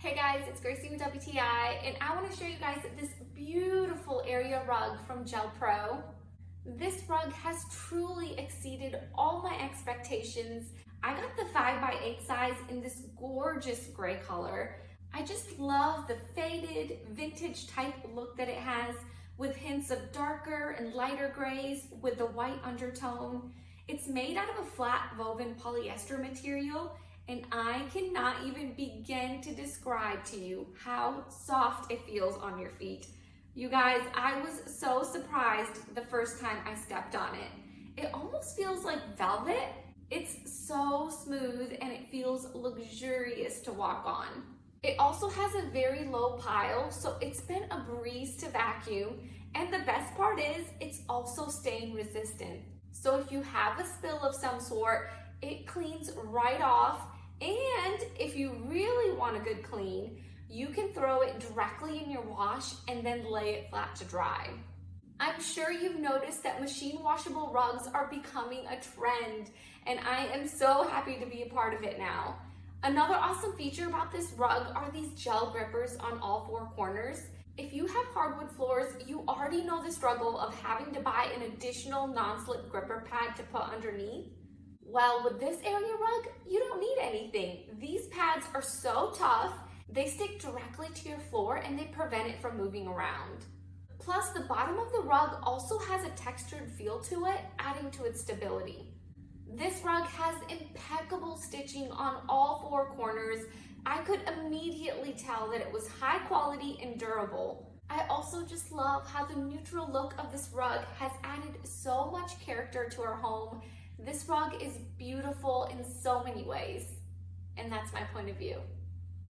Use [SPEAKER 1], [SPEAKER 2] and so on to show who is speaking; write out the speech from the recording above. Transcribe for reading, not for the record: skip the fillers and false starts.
[SPEAKER 1] Hey guys, it's Gracie with WTI, and I want to show you guys this beautiful area rug from Gel Pro. This rug has truly exceeded all my expectations. I got the 5x8 size in this gorgeous gray color. I just love the faded, vintage type look that it has, with hints of darker and lighter grays with the white undertone. It's made out of a flat woven polyester material, and I cannot even begin to describe to you how soft it feels on your feet. You guys, I was so surprised the first time I stepped on it. It almost feels like velvet. It's so smooth and it feels luxurious to walk on. It also has a very low pile, so it's been a breeze to vacuum. And the best part is it's also stain resistant. So if you have a spill of some sort, it cleans right off. And if you really want a good clean, you can throw it directly in your wash and then lay it flat to dry. I'm sure you've noticed that machine washable rugs are becoming a trend, and I am so happy to be a part of it now. Another awesome feature about this rug are these gel grippers on all four corners. If you have hardwood floors, you already know the struggle of having to buy an additional non-slip gripper pad to put underneath. Well, with this area rug, you don't need anything. These pads are so tough, they stick directly to your floor and they prevent it from moving around. Plus, the bottom of the rug also has a textured feel to it, adding to its stability. This rug has impeccable stitching on all four corners. I could immediately tell that it was high quality and durable. I also just love how the neutral look of this rug has added so much character to our home. This rug is beautiful in so many ways, and that's my point of view.